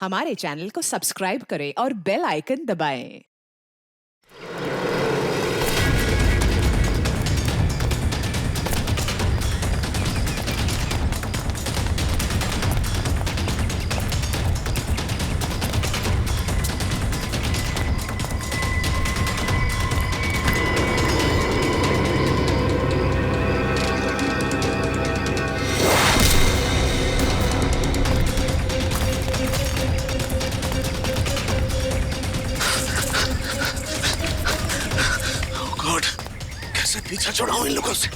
हमारे चैनल को सब्सक्राइब करें और बेल आइकन दबाएं। गॉड, कैसे पीछा छुड़ाऊं इन लोगों से।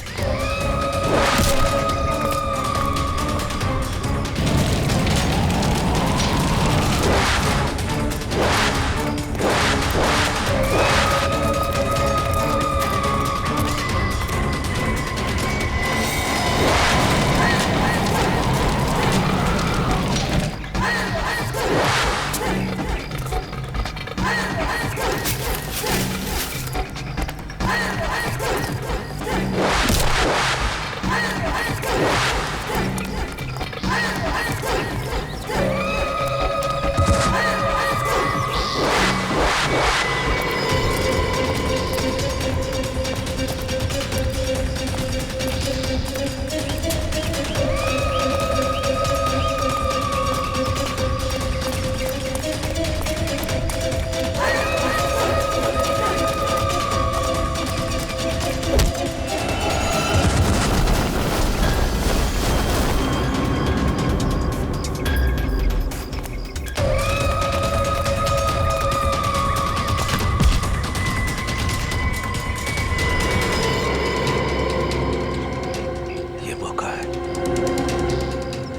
ये मौका है,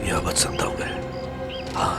यह बच सकता हूं मैं। हाँ,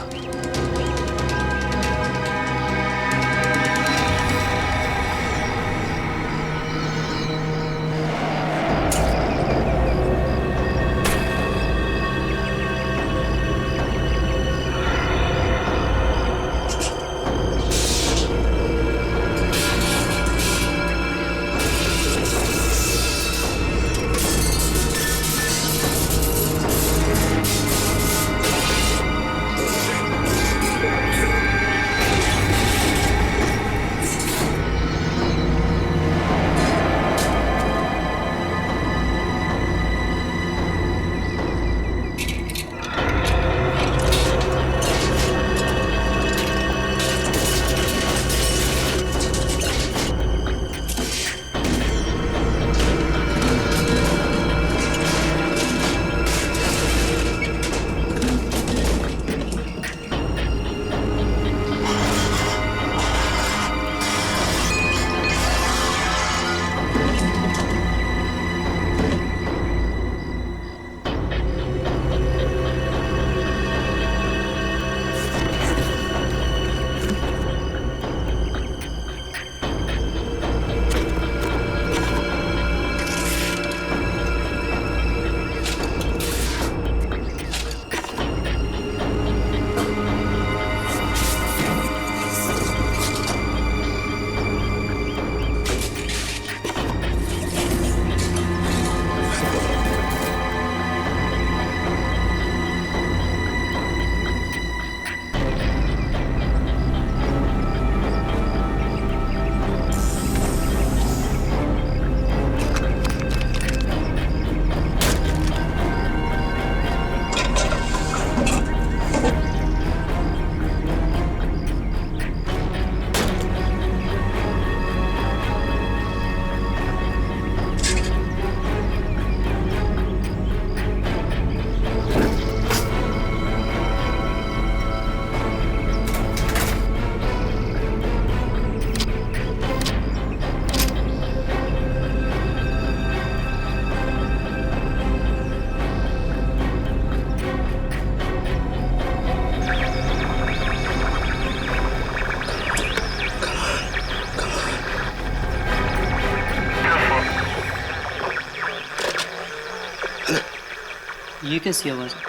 ये कैसी आवाज है?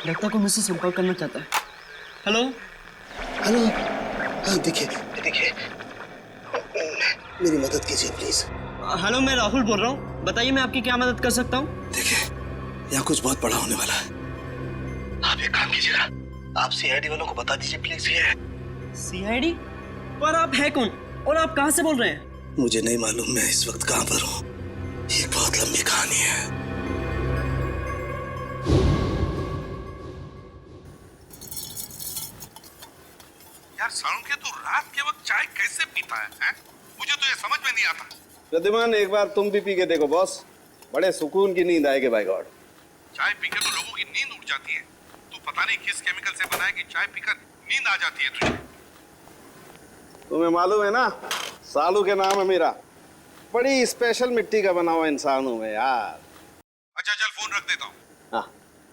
लगता है कोई मुझसे संपर्क करना चाहता है। Hello hello. हाँ, देखिए देखिए, मेरी मदद कीजिए प्लीज। हेलो, मैं राहुल बोल रहा हूँ। बताइए मैं आपकी क्या मदद कर सकता हूँ? देखिए, यहाँ कुछ बहुत बड़ा होने वाला है। आप एक काम कीजिएगा, आप सीआईडी वालों को बता दीजिए प्लीज। ये सीआईडी? पर आप है कौन और आप कहाँ से बोल रहे हैं? मुझे नहीं मालूम मैं इस वक्त कहां पर हूं। ये बहुत लंबी कहानी है। यार सालुंखे तू रात के वक्त चाय कैसे पीता है? मुझे तो ये समझ में नहीं आता। प्रद्युमन एक बार तुम भी पी के देखो बॉस, बड़े सुकून की नींद आएगी बाय गॉड। चाय पीकर तो लोगों की नींद उड़ जाती है। तू पता नहीं किस केमिकल से बना है कि चाय पीकर नींद आ जाती है तुझे। तुम्हें मालूम है ना, सालू के नाम है मेरा। बड़ी स्पेशल मिट्टी का बना हुआ इंसान हूं मैं यार। अच्छा चल फोन रख देता हूँ। हाँ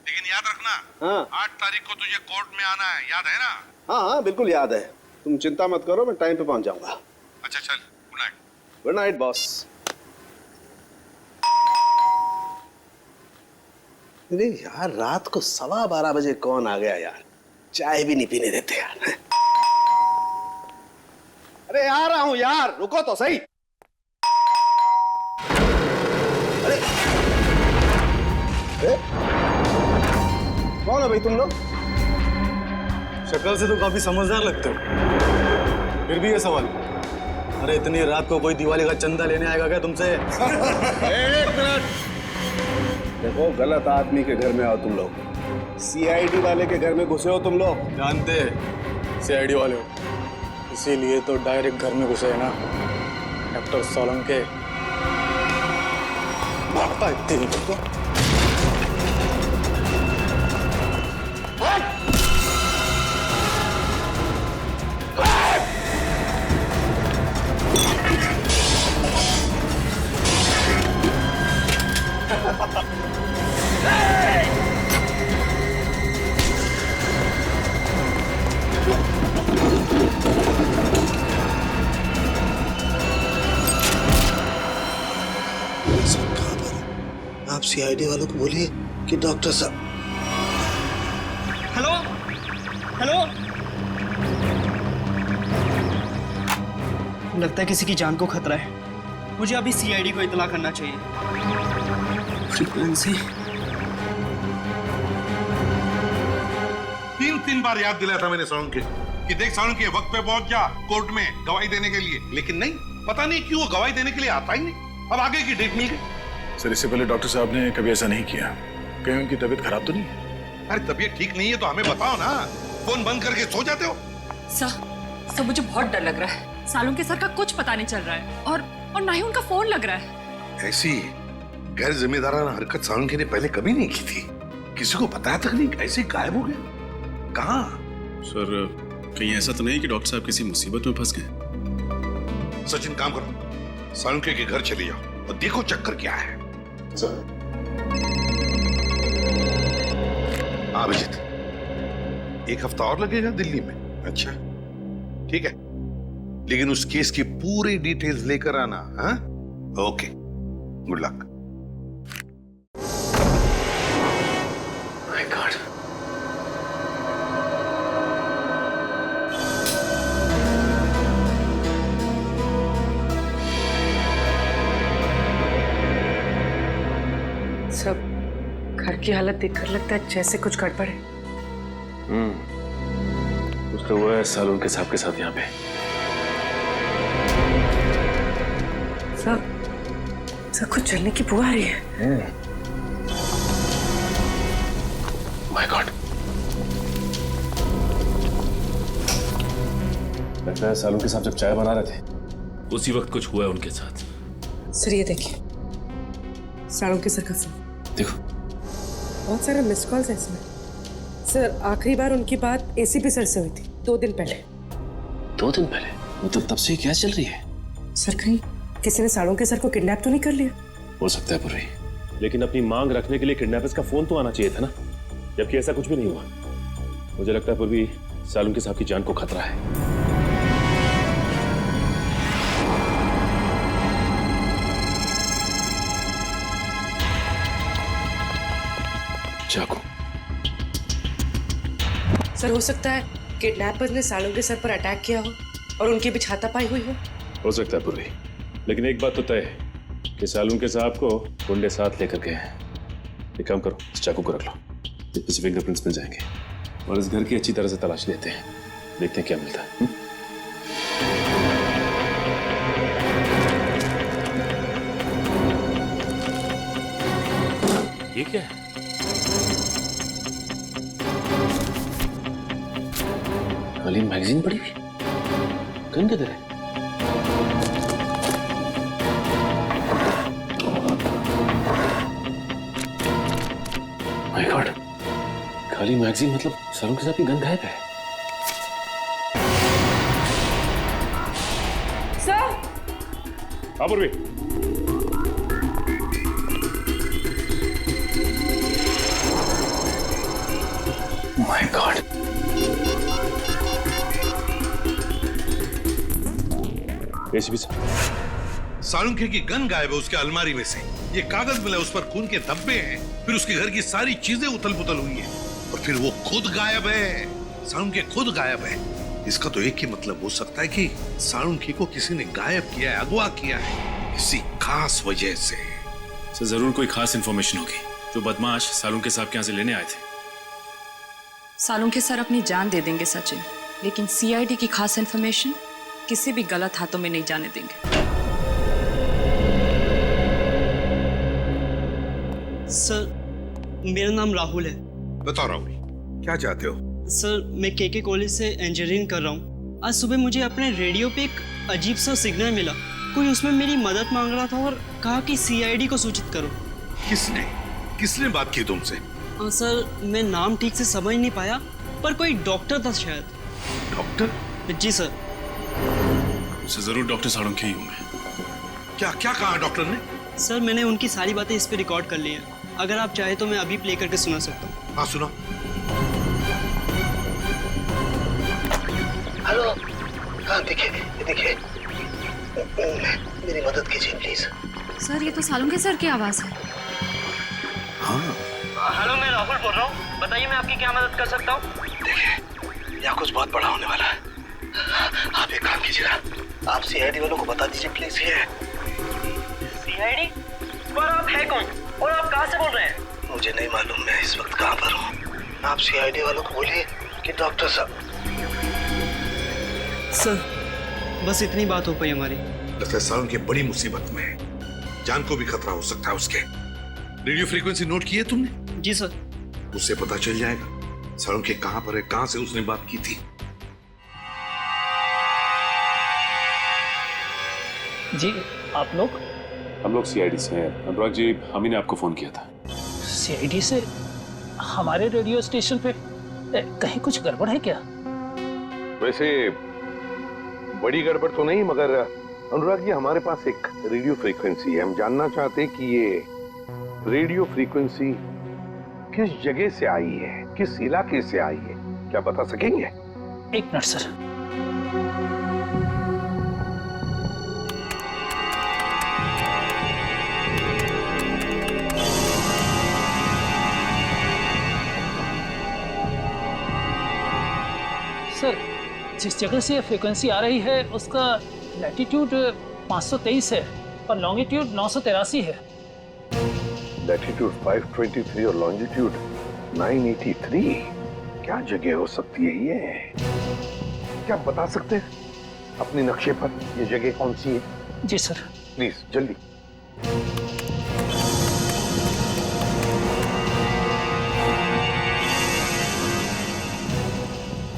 लेकिन याद रखना, हाँ 8 तारीख को तुझे कोर्ट में आना है, याद है ना? हाँ हाँ बिल्कुल याद है। तुम चिंता मत करो, मैं टाइम पे पहुंच जाऊंगा। अच्छा चल, good night. Good night boss. अरे यार रात को 12:15 बजे कौन आ गया यार? चाय भी नहीं पीने देते यार। अरे आ रहा हूं यार, रुको तो सही। अरे कौन है भाई तुम लोग? शक्ल से तो काफी समझदार लगते हो, फिर भी ये सवाल। अरे इतनी रात को कोई दिवाली का चंदा लेने आएगा क्या तुमसे? एक मिनट, देखो गलत आदमी के घर में आओ तुम लोग। सीआईडी वाले के घर में घुसे हो तुम लोग। जानते सीआईडी वाले हो, इसीलिए तो डायरेक्ट घर में घुसे है ना डॉक्टर सोलंके। भागता है तेरी को। आप सीआईडी वालों को बोलिए कि डॉक्टर साहब। हेलो हेलो, लगता है किसी की जान को खतरा है। मुझे अभी सीआईडी को इत्तला करना चाहिए। फ्रीक्वेंसी 3 बार याद दिलाया था मैंने सालुंखे कि देख सालुंखे वक्त पे पहुंच जा कोर्ट में गवाही देने के लिए, लेकिन नहीं, पता नहीं क्यों वो गवाही देने के लिए आता ही नहीं। अब आगे की डेट मिल गई। सर इससे पहले डॉक्टर साहब ने कभी ऐसा नहीं किया। कहीं उनकी तबीयत खराब तो नहीं है? अरे तबीयत ठीक नहीं है तो हमें बताओ ना, फोन बंद करके सो जाते हो। सर मुझे बहुत डर लग रहा है। सालुंखे सर का कुछ पता नहीं चल रहा है और ना ही उनका फोन लग रहा है। ऐसी गैर जिम्मेदाराना हरकत सालुंखे ने पहले कभी नहीं की थी। किसी को बताया तक नहीं, ऐसे गायब हो गया। कहाँ? सर कहीं ऐसा तो नहीं कि डॉक्टर साहब किसी मुसीबत में फंस गए? सचिन काम करो, सालुंखे के घर चले जाओ और देखो चक्कर क्या है। सर अभिजीत, 1 हफ्ता और लगेगा दिल्ली में? अच्छा ठीक है, लेकिन उस केस की पूरी डिटेल्स लेकर आना। हाँ okay, good luck. My God, सब घर की हालत देखकर लगता है जैसे कुछ गड़बड़ है। कुछ तो हुआ है सालुंखे साहब के साथ यहाँ पे। सब कुछ जलने की बुआ आ रही है। माय गॉड, लगता है सालुंखे साहब जब चाय बना रहे थे उसी वक्त कुछ हुआ है उनके साथ। सर ये देखिए, सालुंखे सर का फोन। देखो बहुत सारा मिस कॉल्स है इसमें। सर आखिरी बार उनकी बात एसीपी सर से हुई थी 2 दिन पहले। 2 दिन पहले? मतलब तब से क्या चल रही है? सर कहीं किसी ने सालुंखे सर को किडनैप तो नहीं कर लिया? हो सकता है पूरी, लेकिन अपनी मांग रखने के लिए किडनैपर्स का फोन तो आना चाहिए था ना, जबकि ऐसा कुछ भी नहीं हुआ। मुझे लगता है पूर्वी सालुंखे साहब की जान को खतरा है। चाकू। सर हो सकता है किडनैपर्स ने सालुंखे सर पर अटैक किया हो और उनकी भी हाथापाई हुई हो सकता है पूरी, लेकिन एक बात तो तय है कि सालुंखे साहब को गुंडे साथ लेकर गए हैं। एक काम करो, इस चाकू को रख लो, इसमें से फिंगरप्रिंट्स मिल जाएंगे। और इस घर की अच्छी तरह से तलाश लेते हैं, देखते हैं क्या मिलता है। ये क्या है? खाली मैगजीन पड़ी हुई, गन किधर है? माय गॉड, खाली मैगजीन मतलब सालों के साथ की गन गायब है। सर, पूर्वी, my God, ACP sir, Salunkhe की गन गायब है उसके अलमारी में से। ये कागज मिला, उस पर खून के धब्बे हैं। फिर उसके घर की सारी चीजें उथल पुथल हुई है और फिर वो खुद गायब है। सालुंखे खुद गायब है। इसका तो एक ही मतलब हो सकता है कि सालुंखे को किसी ने गायब किया है, अगवा किया है किसी खास वजह से। सर जरूर कोई खास इंफॉर्मेशन होगी जो बदमाश सालुंखे साहब के यहाँ से लेने आए थे। सालुंखे सर अपनी जान दे देंगे सचिन, लेकिन सीआईडी की खास इंफॉर्मेशन किसी भी गलत हाथों में नहीं जाने देंगे। सर मेरा नाम राहुल है। बताओ राहुल, क्या चाहते हो? सर मैं केके कॉलेज से इंजीनियरिंग कर रहा हूँ। आज सुबह मुझे अपने रेडियो पे एक अजीब सा सिग्नल मिला। कोई उसमें मेरी मदद मांग रहा था और कहा कि सीआईडी को सूचित करो। किसने बात की तुमसे? सर मैं नाम ठीक से समझ नहीं पाया, पर कोई डॉक्टर था शायद। डॉक्टर? जी सर। सर जरूर डॉक्टर सालुंखे ही होंगे। क्या कहा डॉक्टर ने? सर मैंने उनकी सारी बातें इस पे रिकॉर्ड कर ली हैं। अगर आप चाहे तो मैं अभी प्ले करके सुना सकता हूँ। हाँ सुना। हेलो, हाँ देखिए, मेरी मदद कीजिए प्लीज। सर ये तो सालुंखे सर की आवाज है। हाँ हेलो, मैं राहुल बोल रहा हूँ। बताइए मैं आपकी क्या मदद कर सकता हूँ? देखिए, यहाँ कुछ बहुत बड़ा होने वाला है। आप एक काम कीजिएगा, आप सीआईडी वालों को बता दीजिए प्लीज। ये सीआईडी? पर आप है कौन और आप कहाँ से बोल रहे हैं? मुझे नहीं मालूम मैं इस वक्त कहाँ पर हूँ। आप सीआईडी वालों को बोलिए कि डॉक्टर साहब। सर बस इतनी बात हो पाई हमारी। लगता है सालुंखे बड़ी मुसीबत में है, जान को भी खतरा हो सकता है उसके। रेडियो फ्रीक्वेंसी नोट की है तुमने? जी सर। उससे पता चल जाएगा सालुंखे कहाँ पर है, कहाँ से उसने बात की थी। जी आप लोग? हम लोग सीआईडी से हैं। अनुराग जी, हम ही ने आपको फोन किया था। सीआईडी से? हमारे रेडियो स्टेशन पे कहीं कुछ गड़बड़ है क्या? वैसे बड़ी गड़बड़ तो नहीं, मगर अनुराग जी हमारे पास एक रेडियो फ्रीक्वेंसी है। हम जानना चाहते हैं कि ये रेडियो फ्रीक्वेंसी किस जगह से आई है, किस इलाके से आई है, क्या बता सकेंगे? एक मिनट सर। सर जिस जगह से फ्रीक्वेंसी आ रही है उसका लैटिट्यूड 523 है और लॉन्गिट्यूड 983 है। लैटिट्यूड 523 और लॉन्जिट्यूड 983। क्या जगह हो सकती है ये? क्या आप बता सकते हैं अपने नक्शे पर ये जगह कौन सी है? जी सर। प्लीज जल्दी।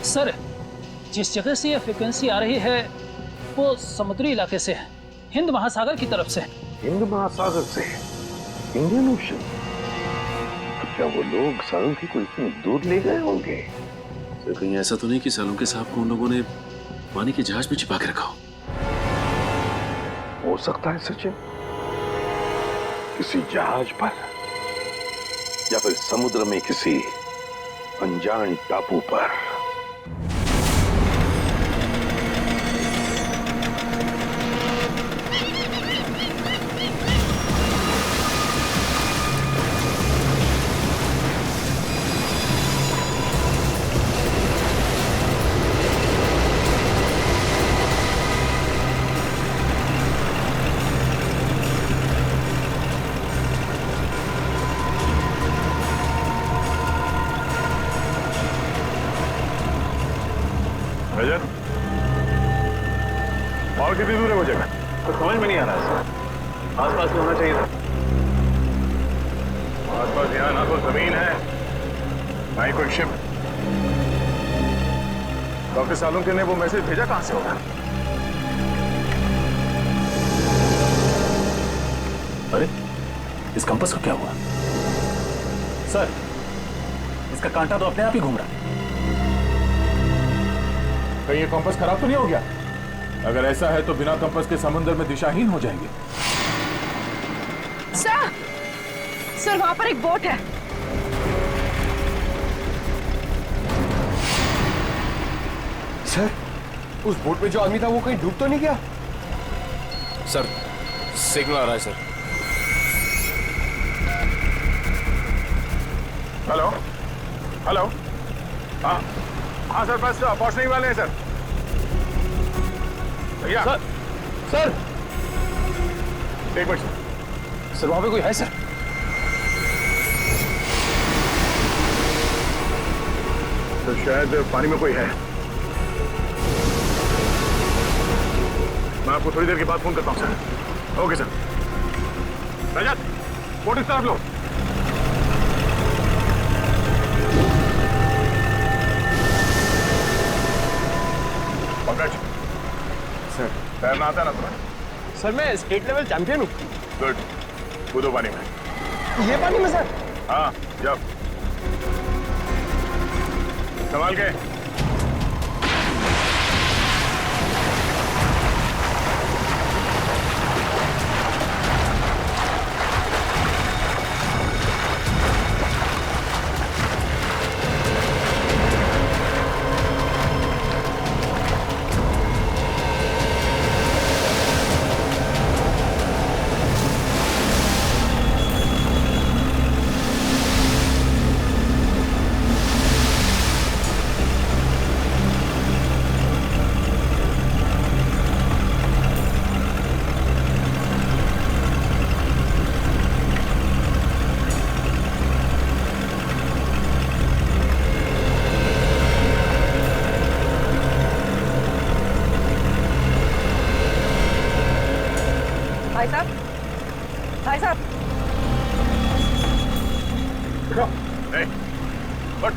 सर जिस जगह से यह फ्रीक्वेंसी आ रही है वो समुद्री इलाके से है, हिंद महासागर की तरफ से। हिंद महासागर से? Indian ocean? तो क्या वो लोग सालुंखे को इतनी दूर ले गए होंगे? सर कहीं ऐसा तो नहीं कि सालुंखे साहब को उन लोगों ने पानी के जहाज में छिपा के रखा हो सकता है सचिन, किसी जहाज पर या फिर समुद्र में किसी अनजान टापू पर। रजत, और कितनी दूर है वो जगह? तो समझ में नहीं आ रहा है। आसपास तो होना चाहिए था। आसपास यहाँ ना तो जमीन है ना ही कोई शिप। डॉक्टर सालुंके ने वो मैसेज भेजा कहां से होगा? अरे इस कंपास को क्या हुआ? सर, इसका कांटा तो अपने आप ही घूम रहा है। कहीं ये कंपास खराब तो नहीं हो गया? अगर ऐसा है तो बिना कंपास के समुद्र में दिशाहीन हो जाएंगे। सर वहां पर एक बोट है। सर, उस बोट में जो आदमी था वो कहीं डूब तो नहीं गया? सर, सिग्नल आ रहा है सर। हेलो हेलो, हाँ हाँ सर, बस पहुंचने ही वाले हैं सर। भैया सर, सर एक मिनट सर, वहां पे कोई है सर? तो शायद पानी में कोई है। मैं आपको थोड़ी देर के बाद फोन करता हूं sir. Okay sir. Rajat, boat इस तरफ लो। पंकज सर, तैरना आता है ना तुम्हें? सर मैं स्टेट लेवल चैंपियन हूँ। गुड, कूदो पानी में। ये पानी में सर? हाँ, जब संभाल के। भाई साहब, Hey, what?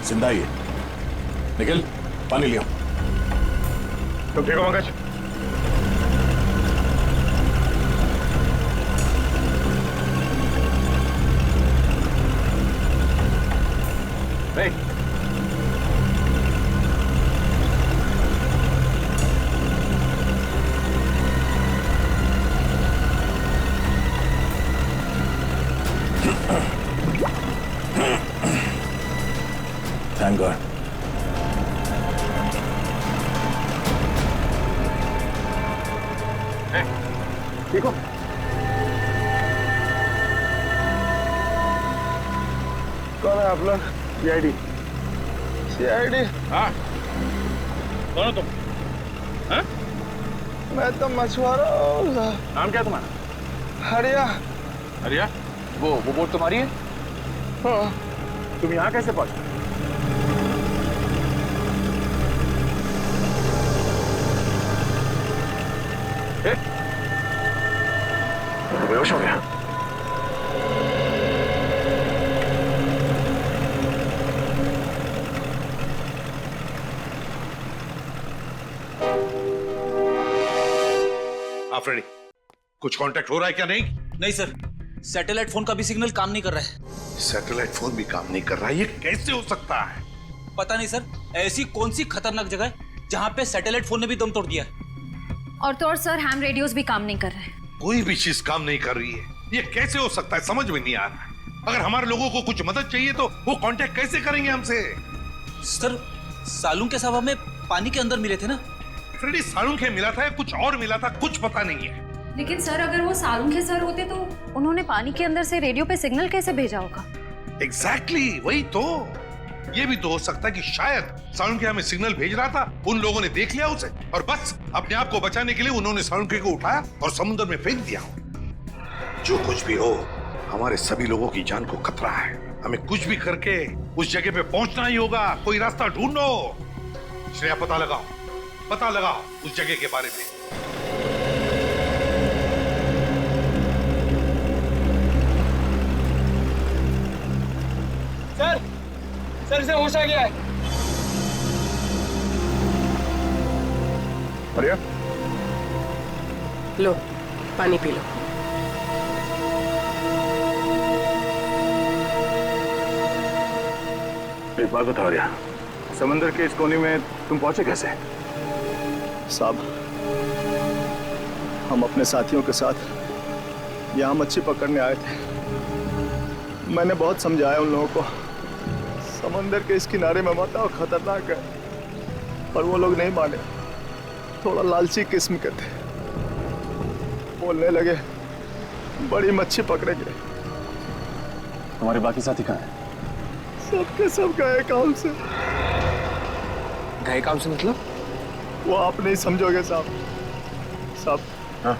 जिंदा ही है। निखिल, पानी लिया। तुम ठीक हो पंकज? नहीं। Thank God. Hey, ठीक हो? कौन है आप लोग? सीआईडी। सीआईडी? हाँ। कौन हो तुम? हाँ? मैं तो मछुआरा हूँ। नाम क्या तुम्हारा? हरिया। हरिया? वो बोट तुम्हारी है? हाँ। तुम यहाँ कैसे पहुंचे? बेहोश हो गया। आफरीदी, कुछ कांटेक्ट हो रहा है क्या? नहीं नहीं सर, सैटेलाइट फोन का भी सिग्नल काम नहीं कर रहा है। सैटेलाइट फोन भी काम नहीं कर रहा है? ये कैसे हो सकता है? पता नहीं सर, ऐसी कौन सी खतरनाक जगह है जहां पे सैटेलाइट फोन ने भी दम तोड़ दिया है। और तो और सर, हैम रेडियोस भी काम नहीं कर रहे हैं। कोई भी चीज काम नहीं कर रही है। ये कैसे हो सकता है? समझ में नहीं आ रहा है। अगर हमारे लोगों को कुछ मदद चाहिए तो वो कांटेक्ट कैसे करेंगे हमसे? सर, सालुंके साहब हमें पानी के अंदर मिले थे ना। फ्रेडी, सालुंके मिला था या कुछ और मिला था? कुछ पता नहीं है। लेकिन सर, अगर वो सालुंके सर होते तो उन्होंने पानी के अंदर से रेडियो पे सिग्नल कैसे भेजा होगा? एग्जैक्टली, वही तो। ये भी तो हो सकता है कि शायद सालुंके हमें सिग्नल भेज रहा था, उन लोगों ने देख लिया उसे और बस अपने आप को बचाने के लिए उन्होंने सालुंके को उठाया और समुद्र में फेंक दिया। जो कुछ भी हो, हमारे सभी लोगों की जान को खतरा है। हमें कुछ भी करके उस जगह पे पहुंचना ही होगा। कोई रास्ता ढूंढो। श्रेया पता लगाओ उस जगह के बारे में। सर इसे होश आ गया है। आर्या, लो पानी पी लो। एक बात बताओ आर्या, समंदर के इस कोने में तुम पहुंचे कैसे? साहब, हम अपने साथियों के साथ यहाँ मच्छी पकड़ने आए थे। मैंने बहुत समझाया उन लोगों को, समंदर के इस किनारे में मत आओ, खतरनाक है, पर वो लोग नहीं माने। थोड़ा लालची किस्म के थे। बोलने लगे बड़ी मच्छी पकड़ेंगे। तुम्हारे बाकी साथी कहाँ हैं? सबके सब गए काम से। गए काम से मतलब? वो आप नहीं समझोगे साहब। हाँ?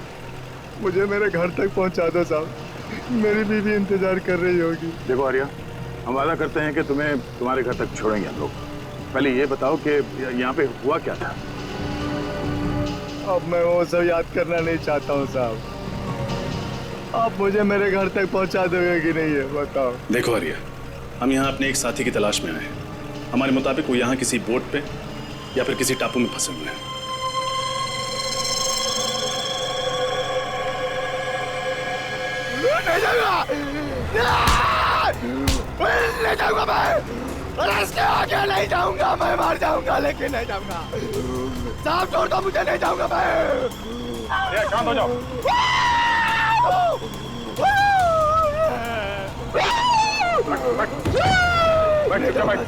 मुझे मेरे घर तक पहुंचा दो साहब, मेरी बीवी इंतजार कर रही होगी। देखो आर्या, हम वादा करते हैं कि तुम्हें तुम्हारे घर तक छोड़ेंगे हम लोग। पहले ये बताओ कि यहाँ पे हुआ क्या था? अब मैं वो सब याद करना नहीं चाहता हूँ साहब। आप मुझे मेरे घर तक पहुँचा दोगे कि नहीं है बताओ। देखो आर्या, हम यहाँ अपने एक साथी की तलाश में आए हैं। हमारे मुताबिक वो यहाँ किसी बोट पे या फिर किसी टापू में फंसे हुए हैं। ले जाऊंगा मैं, रास्ते आगे नहीं जाऊंगा, मैं मार जाऊंगा लेकिन नहीं जाऊंगा। साहब छोड़ दो मुझे, नहीं जाऊंगा मैं। शांत हो जाओ। बैठ।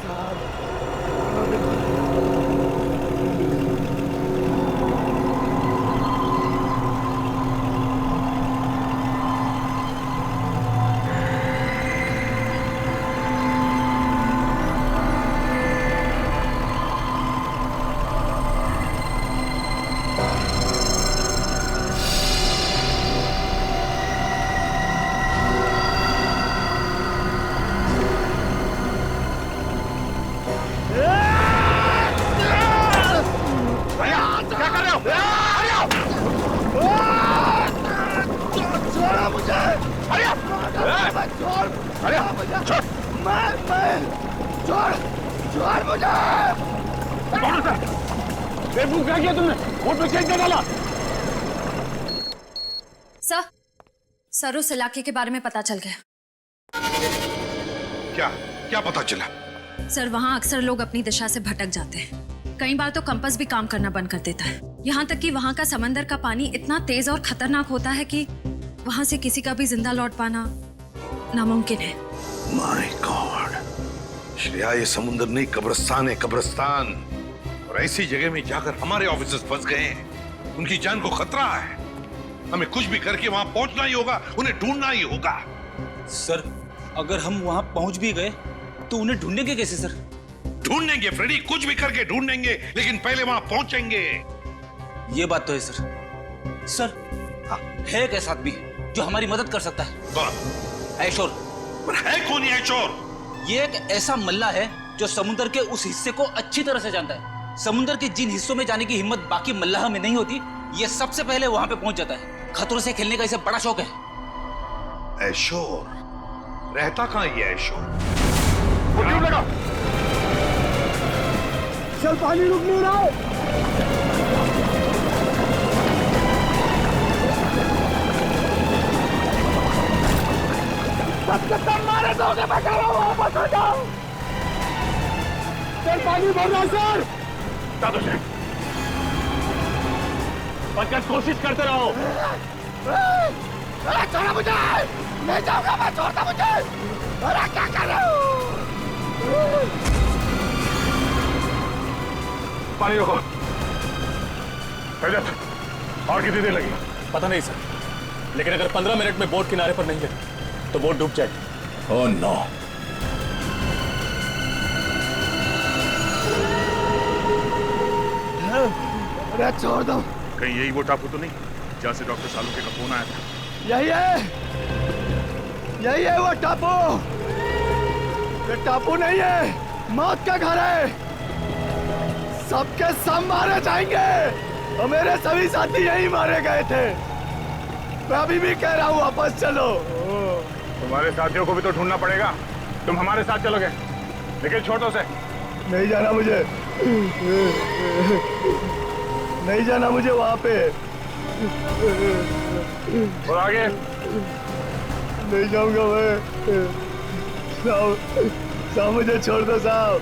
क्या किया तुमने? बोट पे चेक कर डाला। सर उस इलाके के बारे में पता चल गया। क्या पता चला? सर वहाँ अक्सर लोग अपनी दिशा से भटक जाते हैं। कई बार तो कंपास भी काम करना बंद कर देता है। यहाँ तक कि वहाँ का समंदर का पानी इतना तेज और खतरनाक होता है कि वहाँ से किसी का भी जिंदा लौट पाना नामुमकिन है। माय गॉड, श्रेया ये समुंदर नहीं कब्रिस्तान है, कब्रिस्तान। और ऐसी जगह में जाकर हमारे ऑफिसर्स फंस गए हैं। उनकी जान को खतरा है। हमें कुछ भी करके वहां पहुंचना ही होगा, उन्हें ढूंढना ही होगा। सर अगर हम वहां पहुंच भी गए तो उन्हें ढूंढेंगे कैसे सर? ढूंढेंगे फ्रेडी, कुछ भी करके ढूंढेंगे, लेकिन पहले वहां पहुंचेंगे। ये बात तो है सर। सर हाँ, है एक ऐसा आदमी जो हमारी मदद कर सकता है। कौन? ऐशोर। पर है कौन ये ऐशोर? ये एक ऐसा मल्ला है जो समुद्र के उस हिस्से को अच्छी तरह से जानता है। समुद्र के जिन हिस्सों में जाने की हिम्मत बाकी मल्लाह में नहीं होती, ये सबसे पहले वहां पे पहुंच जाता है। खतरों से खेलने का इसे बड़ा शौक है। ऐशोर रहता कहाँ ये ऐशोर? लगा। चल पानी रुक नहीं रहा। मारे दोगे, मैं कह रहा हूँ वापस हो जाओ। चल पानी भर रहा सर। बचकर कोशिश करते रहो। छोड़ा मुझे, नहीं जाऊंगा मैं, छोड़ता मुझे। अरे क्या कर रहे हो? पानी रोको। और कितनी देर लगी? पता नहीं सर, लेकिन अगर 15 मिनट में बोट किनारे पर नहीं लगी तो बोट डूब जाएगी। Oh no. अरे छोड़ दो। कहीं यही वो टापू तो नहीं जहाँ से डॉक्टर सालुंखे का फोन आया था? यही है वो टापू। ये टापू नहीं है, मौत का घर है। सबके सब मारे जाएंगे और मेरे सभी साथी यही मारे गए थे। मैं अभी भी कह रहा हूँ वापस चलो। तुम्हारे साथियों को भी तो ढूंढना पड़ेगा। तुम हमारे साथ चलोगे, लेकिन छोटों से नहीं जाना मुझे, नहीं जाना मुझे वहां पे। और आगे नहीं जाऊंगा मैं। साहब, साहब मुझे छोड़ दो साहब।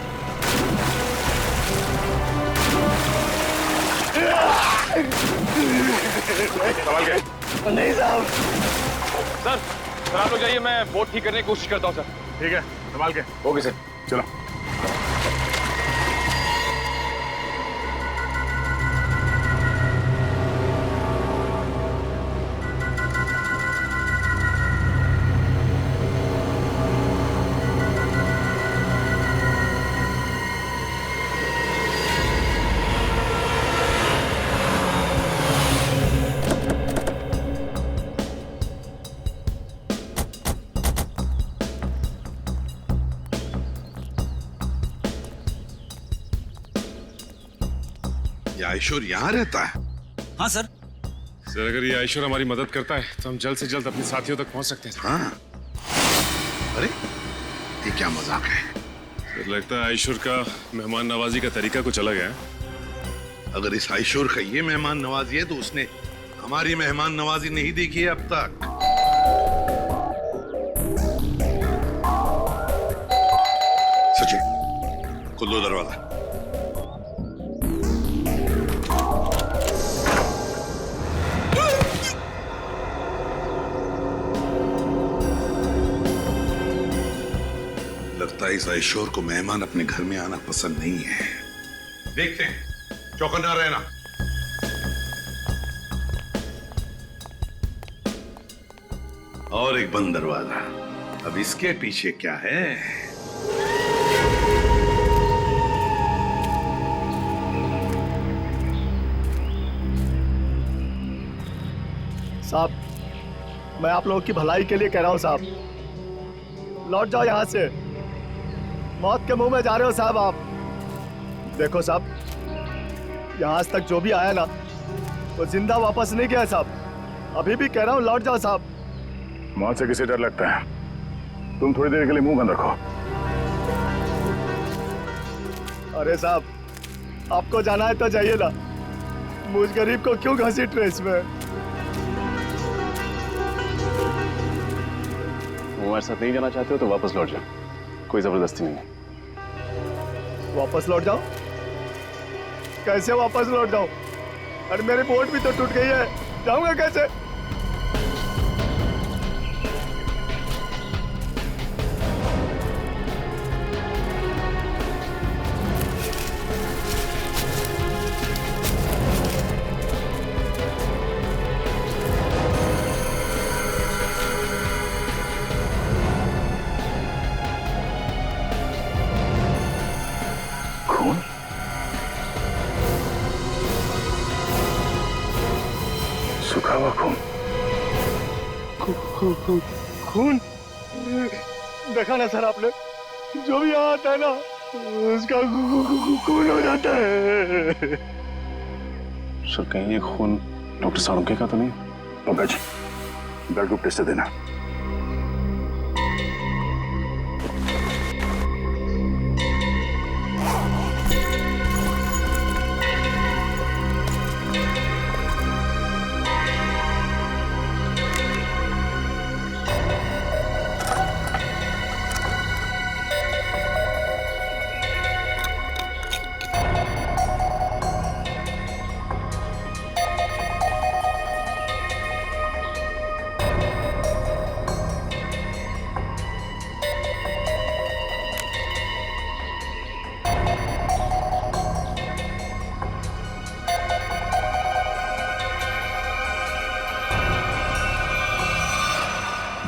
संभाल के। नहीं साहब। सर आप लोग जाइए, मैं बोट ठीक करने की कोशिश करता हूँ सर। ठीक है, संभाल के। ओके सर, चलो। ये आयशोर यहाँ रहता है? हाँ सर। सर अगर ये आयशोर हमारी मदद करता है तो हम जल्द से जल्द अपने साथियों तक पहुंच सकते हैं। हाँ। अरे ये क्या मजाक है? सर लगता है आयशोर का मेहमान नवाजी का तरीका कुछ अलग है। अगर इस आयशोर का ये मेहमान नवाजी है तो उसने हमारी मेहमान नवाजी नहीं देखी है अब तक। सचिन खोल दो दरवाजा। लगता है इस आयशोर को मेहमान अपने घर में आना पसंद नहीं है। देखते हैं, चौकन्ना रहना। और एक बंद दरवाजा। अब इसके पीछे क्या है? साहब, मैं आप लोगों की भलाई के लिए कह रहा हूँ साहब, लौट जाओ यहाँ से। मौत के मुंह में जा रहे हो साहब आप। देखो साहब, यहाँ आज तक जो भी आया ना वो जिंदा वापस नहीं गया साहब। अभी भी कह रहा हूँ लौट जाओ साहब। मौत से किसे डर लगता है? तुम थोड़ी देर के लिए मुंह बंद रखो। अरे साहब, आपको जाना है तो जाइए ना, मुझ गरीब को क्यों घसीट रहे इसमें? हमारे साथ नहीं जाना चाहते हो तो वापस लौट जाओ, कोई जबरदस्ती नहीं है। वापस लौट जाओ? कैसे वापस लौट जाऊं? अरे मेरी बोट भी तो टूट गई है, जाऊंगा कैसे? सूखा हुआ खून। खून? देखा ना सर आपने, जो भी यहाँ आता है ना उसका खून हो जाता है। सर कहीं ये खून डॉक्टर साळुंखे का तो नहीं? पंकज, ब्लड ग्रुप टेस्ट देना।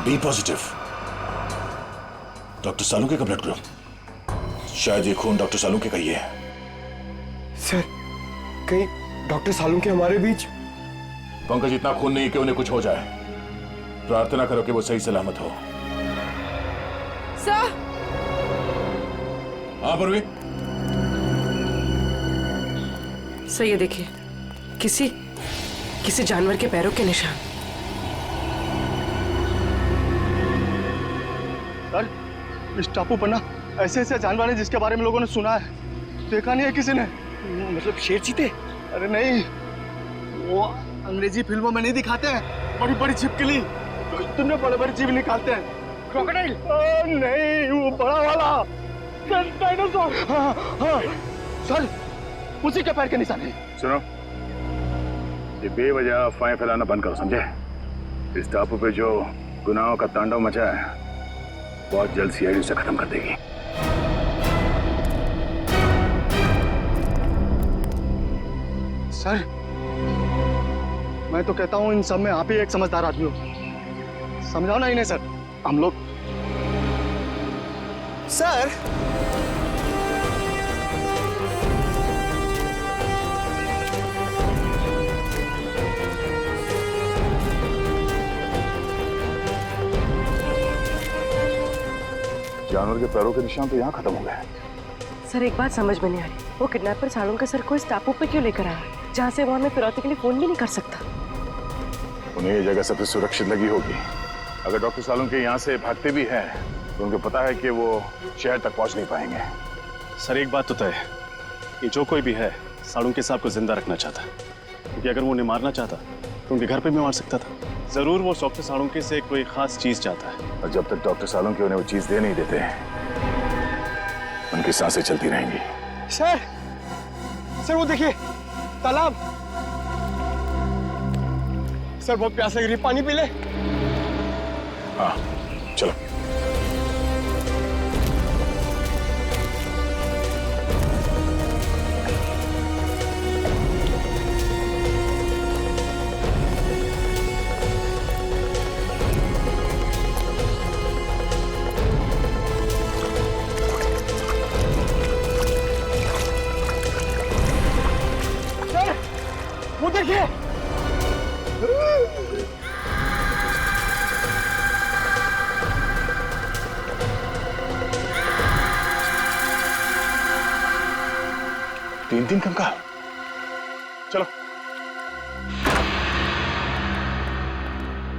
बी पॉजिटिव, डॉक्टर सालुंखे का ब्लड ग्रुप। शायद ये खून डॉक्टर सालुंखे का ही है। सर, कहीं डॉक्टर सालुंखे हमारे बीच? पंकज, इतना खून नहीं कि उन्हें कुछ हो जाए। प्रार्थना करो कि वो सही सलामत हो। सर हाँ परवी। सर ये देखिए, किसी जानवर के पैरों के निशान। सर इस टापू पर ना ऐसे ऐसे जानवर हैं जिसके बारे में लोगों ने सुना है, देखा नहीं है किसी ने। मतलब शेर चीते? अरे नहीं, वो अंग्रेजी फिल्मों में नहीं दिखाते हैं, बड़ी बड़ी छिपकली जो इतने बड़े बड़े जीव निकालते हैं। क्रोकोडाइल? नहीं, वो बड़ा वाला डायनासोर। हाँ हाँ सर, उसी के पैर के निशान है। सुनो, ये बेवजह अफवाहें फैलाना बंद करो, समझे? इस टापू पे जो गुनाहों का तांडव मचा है बहुत जल्द सीआईडी उसे खत्म कर देगी। सर मैं तो कहता हूँ इन सब में आप ही एक समझदार आदमी हो, समझाओ ना इन्हें सर। हम लोग सर जानवर के पैरों के निशान तो यहाँ खत्म हो गए। सर एक बात समझ में नहीं आ रही, वो किडनैपर सालों का सर को इस टापू पे क्यों लेकर आया, जहाँ से वो हमें फिरौती के लिए फोन भी नहीं कर सकता। उन्हें ये जगह सबसे सुरक्षित लगी होगी। अगर डॉक्टर सालों के यहाँ से भागते भी हैं तो उनको पता है कि वो शहर तक पहुँच नहीं पाएंगे। सर एक बात तो तय है कि जो कोई भी है सालुंके साहब को जिंदा रखना चाहता, क्योंकि अगर वो उन्हें मारना चाहता तो उनके घर पे भी मार सकता था। जरूर वो डॉक्टर सालुंके से कोई खास चीज चाहता है, और जब तक डॉक्टर सालुंके उन्हें वो चीज दे नहीं देते उनकी सांसें चलती रहेंगी। सर वो देखिए तालाब। सर बहुत प्यास लग रही, पानी पी ले। हाँ चलो। वो देखिए, तीन कंकाल। चलो।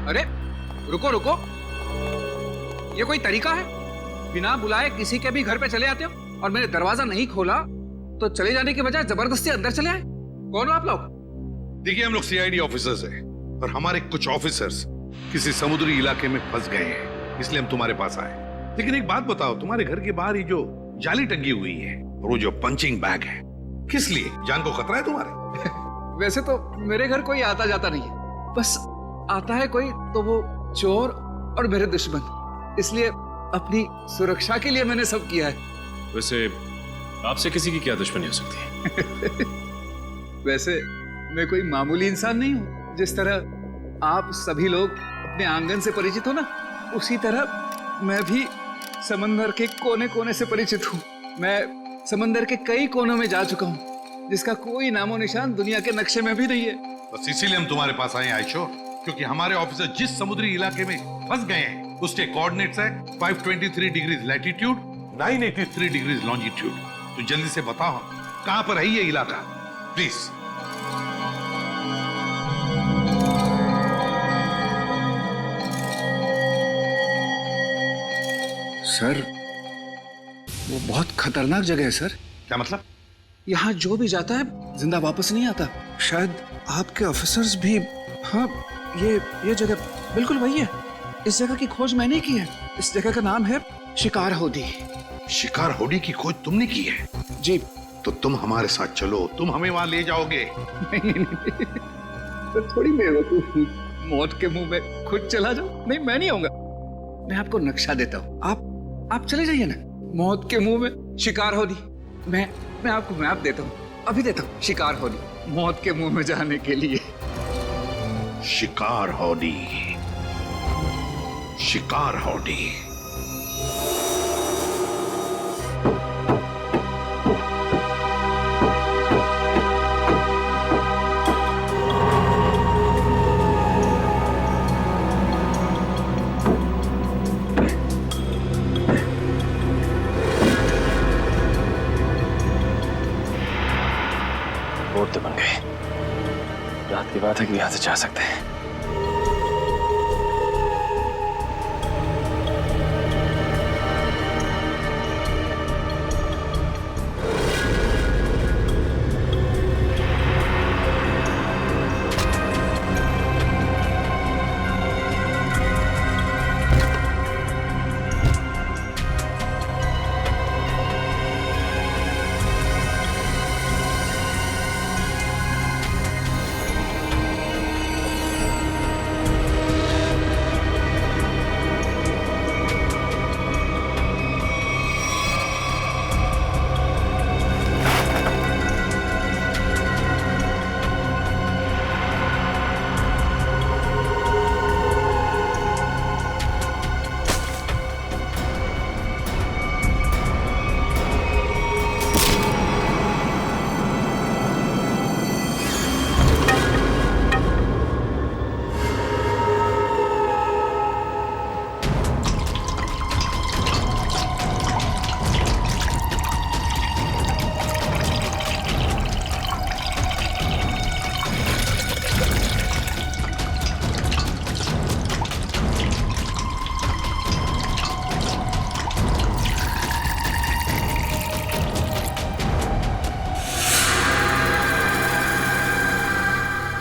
अरे रुको रुको, ये कोई तरीका है? बिना बुलाए किसी के भी घर पे चले आते हो और मैंने दरवाजा नहीं खोला तो चले जाने के बजाय जबरदस्ती अंदर चले आए। कौन हो आप लोग? देखिए हम लोग सीआईडी ऑफिसर्स हैं और हमारे कुछ ऑफिसर्स किसी समुद्री इलाके में फंस गए हैं, इसलिए हम तुम्हारे पास आए। लेकिन एक बात बताओ, तुम्हारे घर के बाहर ये जो जाली टंगी हुई है और वो जो पंचिंग बैग है, किस लिए? जान को खतरा है तुम्हारे? वैसे तो मेरे घर कोई आता जाता नहीं है, बस आता है कोई तो वो चोर और मेरे दुश्मन, इसलिए अपनी सुरक्षा के लिए मैंने सब किया है। वैसे आपसे किसी की क्या दुश्मनी हो सकती है? वैसे मैं कोई मामूली इंसान नहीं हूँ। जिस तरह आप सभी लोग अपने आंगन से परिचित हो ना, उसी तरह मैं भी समंदर के कोने कोने से परिचित हूँ। मैं समंदर के कई कोनों में जा चुका हूँ जिसका कोई नामो निशान दुनिया के नक्शे में भी नहीं है। बस इसीलिए हम तुम्हारे पास आए आयशो, क्योंकि हमारे ऑफिसर जिस समुद्री इलाके में फंस गए हैं उसके कोऑर्डिनेट्स है 523 डिग्रीज लैटिट्यूड, 983 डिग्रीज लॉन्जिट्यूड। तो जल्दी से बताओ कहां पर है ये इलाका, प्लीज। सर वो बहुत खतरनाक जगह है सर। क्या मतलब? यहाँ जो भी जाता है जिंदा वापस नहीं आता। शायद आपके ऑफिसर्स भी। हाँ ये जगह बिल्कुल वही है। इस जगह की खोज मैंने की है। इस जगह का नाम है शिकार होडी। शिकार होडी की खोज तुमने की है? जी। तो तुम हमारे साथ चलो, तुम हमें वहां ले जाओगे। नहीं तो थोड़ी बेवकूफ हूँ, मौत के मुंह में खुद चला जाओ। नहीं मैं नहीं आऊंगा, मैं आपको नक्शा देता हूँ, आप चले जाइए ना। मौत के मुंह में शिकार होडी। मैं आपको मैप देता हूँ, अभी देता हूँ। शिकार होडी, मौत के मुंह में जाने के लिए। शिकार होडी, शिकार होडी। तोड़ते बन गए। रात की बात है कि यहाँ से जा सकते हैं।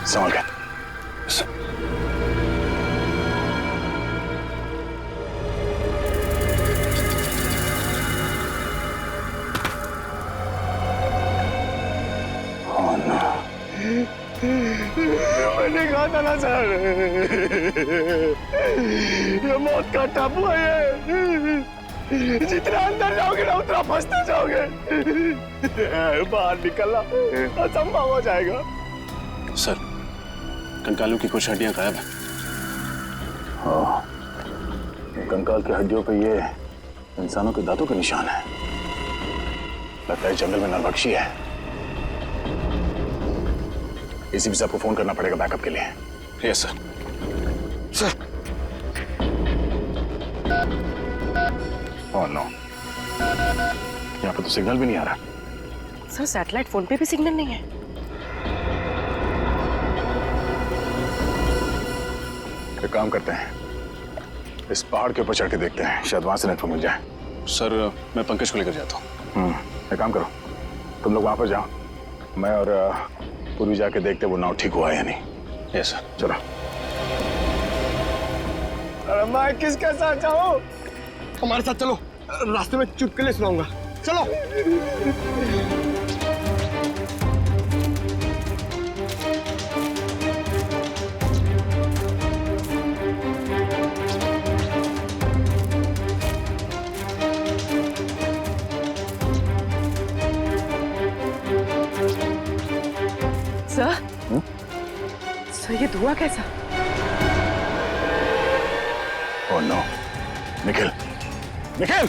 संभाल के। मैंने कहा था ना सर, ये मौत का टापू है ये। जितना अंदर जाओगे ना उतना फंसते जाओगे। बाहर निकलना असंभव हो जाएगा। सर, कंकालों की कुछ हड्डियां गायब हैं। हाँ, कंकाल की हड्डियों पे ये इंसानों के दांतों के निशान है। लगता है जंगल में नरभक्षी है। एसीपी साहब को फोन करना पड़ेगा बैकअप के लिए। Yes sir. Sir. Oh no, यहाँ पे तो सिग्नल भी नहीं आ रहा। सर सैटेलाइट फोन पे भी सिग्नल नहीं है। एक काम करते हैं, इस पहाड़ के ऊपर चढ़ के देखते हैं, शायद वहां से नेटवर्क मिल जाए। सर, मैं पंकज को लेकर जाता हूँ। एक काम करो, तुम लोग वहां पर जाओ, मैं और पूर्वी जाके देखते वो नाव ठीक हुआ है या नहीं। Yes sir. चलो। अरे मैं किसके साथ जाऊं? हमारे साथ चलो, रास्ते में चुटकुले सुनाऊंगा। चलो। सर ये धुआं कैसा? Oh no, Nikhil, Nikhil!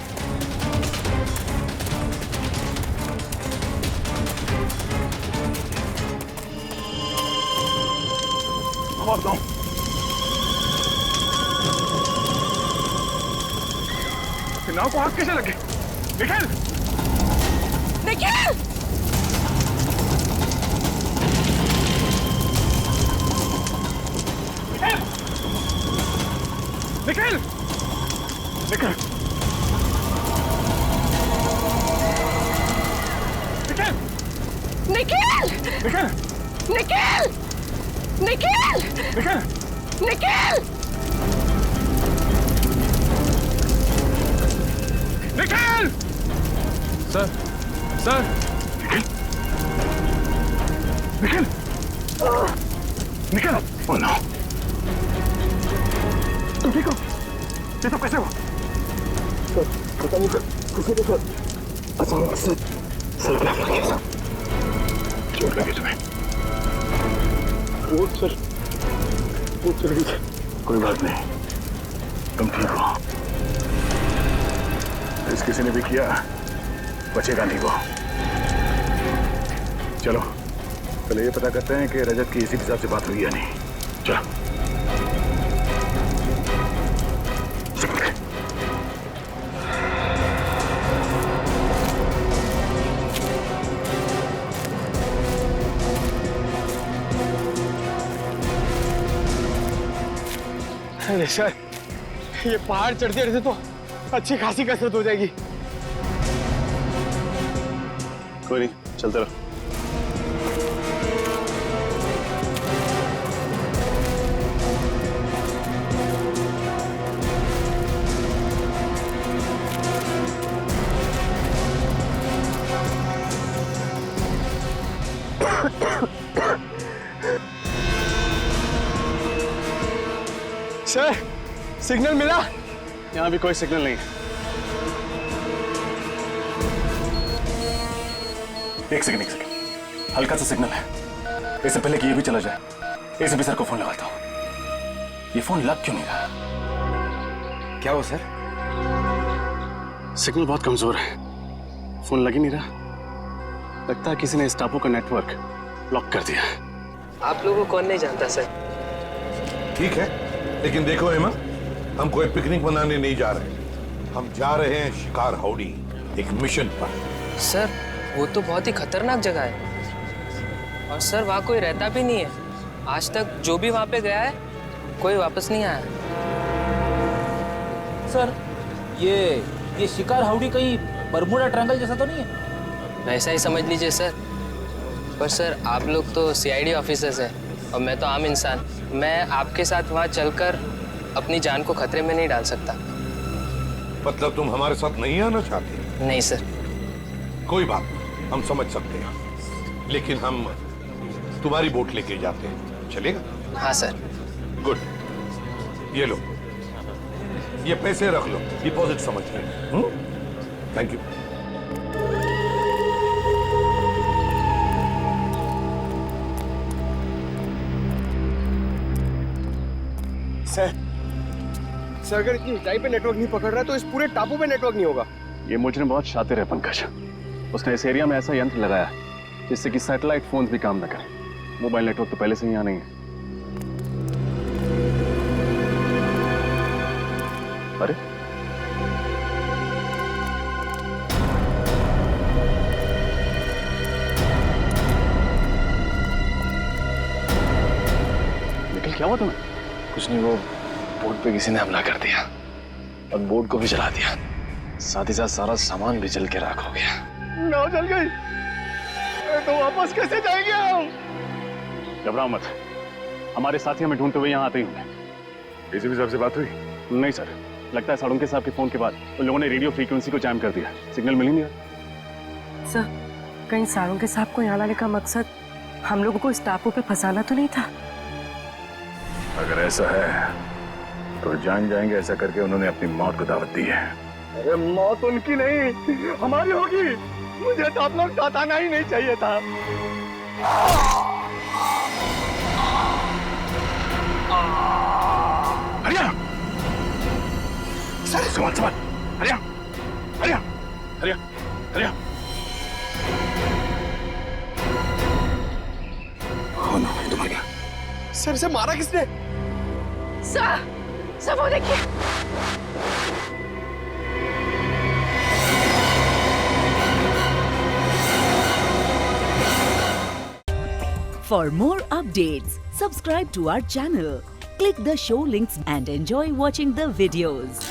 नाव को आग कैसे लगे? Nikhil! Nikhil! Nikhil! Nikhil! Nikhil! Nikhil! Nikhil! Nikhil! Nikhil! Nikhil! Nikhil! Sir, sir! Nikhil! Nikhil! Nikhil! Oh no! तुम ठीक हो? ये सब कैसे हुआ? सर, पता नहीं किसी के साथ अचानक से सर क्या लग गया। चोट लगी तुम्हें? चोट सर, चोट चल गई। कोई बात नहीं, तुम ठीक हो। इस किसी ने भी किया बचेगा नहीं वो। चलो पहले ये पता करते हैं कि रजत की एसीपी साहब से बात हुई या नहीं। चलो। सर, ये पहाड़ चढ़ते चढ़ते तो अच्छी खासी कसरत हो जाएगी। कोई नहीं, चलते रहो। सर, सिग्नल मिला? यहाँ भी कोई सिग्नल नहीं है। एक सेकंड, हल्का सा सिग्नल है। इससे पहले कि ये भी चला जाए, एसीपी सर को फोन लगाता हूँ। ये फोन लग क्यों नहीं रहा? क्या हुआ सर? सिग्नल बहुत कमजोर है, फोन लग ही नहीं रहा। लगता है किसी ने इस टापू का नेटवर्क ब्लॉक कर दिया। आप लोगों को कौन नहीं जानता सर। ठीक है, लेकिन देखो हेमा, हम कोई पिकनिक मनाने नहीं जा रहे। हम जा रहे हैं शिकार हाउडी, एक मिशन पर। सर, वो तो बहुत ही खतरनाक जगह है और सर वहाँ कोई रहता भी नहीं है। आज तक जो भी वहाँ पे गया है कोई वापस नहीं आया। सर, ये शिकार हाउडी कहीं बरमूडा ट्रायंगल जैसा तो नहीं है? वैसा ही समझ लीजिए सर। पर सर, आप लोग तो सीआईडी ऑफिसर्स हैं और मैं तो आम इंसान। मैं आपके साथ वहाँ चलकर अपनी जान को खतरे में नहीं डाल सकता। मतलब तुम हमारे साथ नहीं आना चाहते? नहीं सर। कोई बात नहीं, हम समझ सकते हैं, लेकिन हम तुम्हारी बोट लेके जाते हैं, चलेगा? हाँ सर। गुड, ये लो, ये पैसे रख लो, डिपॉजिट समझ के। Thank you. सर, अगर इतनी ऊंचाई पे नेटवर्क नहीं पकड़ रहा है तो इस पूरे टापू पे नेटवर्क नहीं होगा। ये मुजरिम बहुत शातिर है पंकज। उसने इस एरिया में ऐसा यंत्र लगाया जिससे कि सैटेलाइट फोन्स भी काम न करें। मोबाइल नेटवर्क तो पहले से ही यहाँ नहीं है। अरे निकल, क्या हुआ तुम्हें? कुछ नहीं, वो बोट पे किसी ने हमला कर दिया और बोट को भी जला दिया। साथ ही साथ सारा सामान भी जल के राख हो गया। नाव जल गई तो वापस कैसे जाएंगे हम? घबराओ मत, हमारे साथी हमें ढूंढते हुए यहाँ आते ही होंगे। एसीपी साहब से बात हुई? नहीं सर, लगता है साळुंके साहब के फोन के बाद उन लोगों ने रेडियो फ्रीक्वेंसी को जैम कर दिया। सिग्नल मिल ही नहीं रहा। सर, कहीं साळुंके साहब को यहाँ लाने का मकसद हम लोगों को इस टापू पे फंसाना तो नहीं था? अगर ऐसा है तो जान जाएंगे। ऐसा करके उन्होंने अपनी मौत को दावत दी है। अरे मौत उनकी नहीं, हमारी होगी। मुझे तो आप लोग साथ आना ही नहीं चाहिए था। हरिया, संभाल संभाल। हरिया, हरिया, हरिया, हरिया। हो ना, ये तो मर गया। सर, से मारा किसने? सर, वो देखिए। For more updates, subscribe to our channel, click the show links and enjoy watching the videos.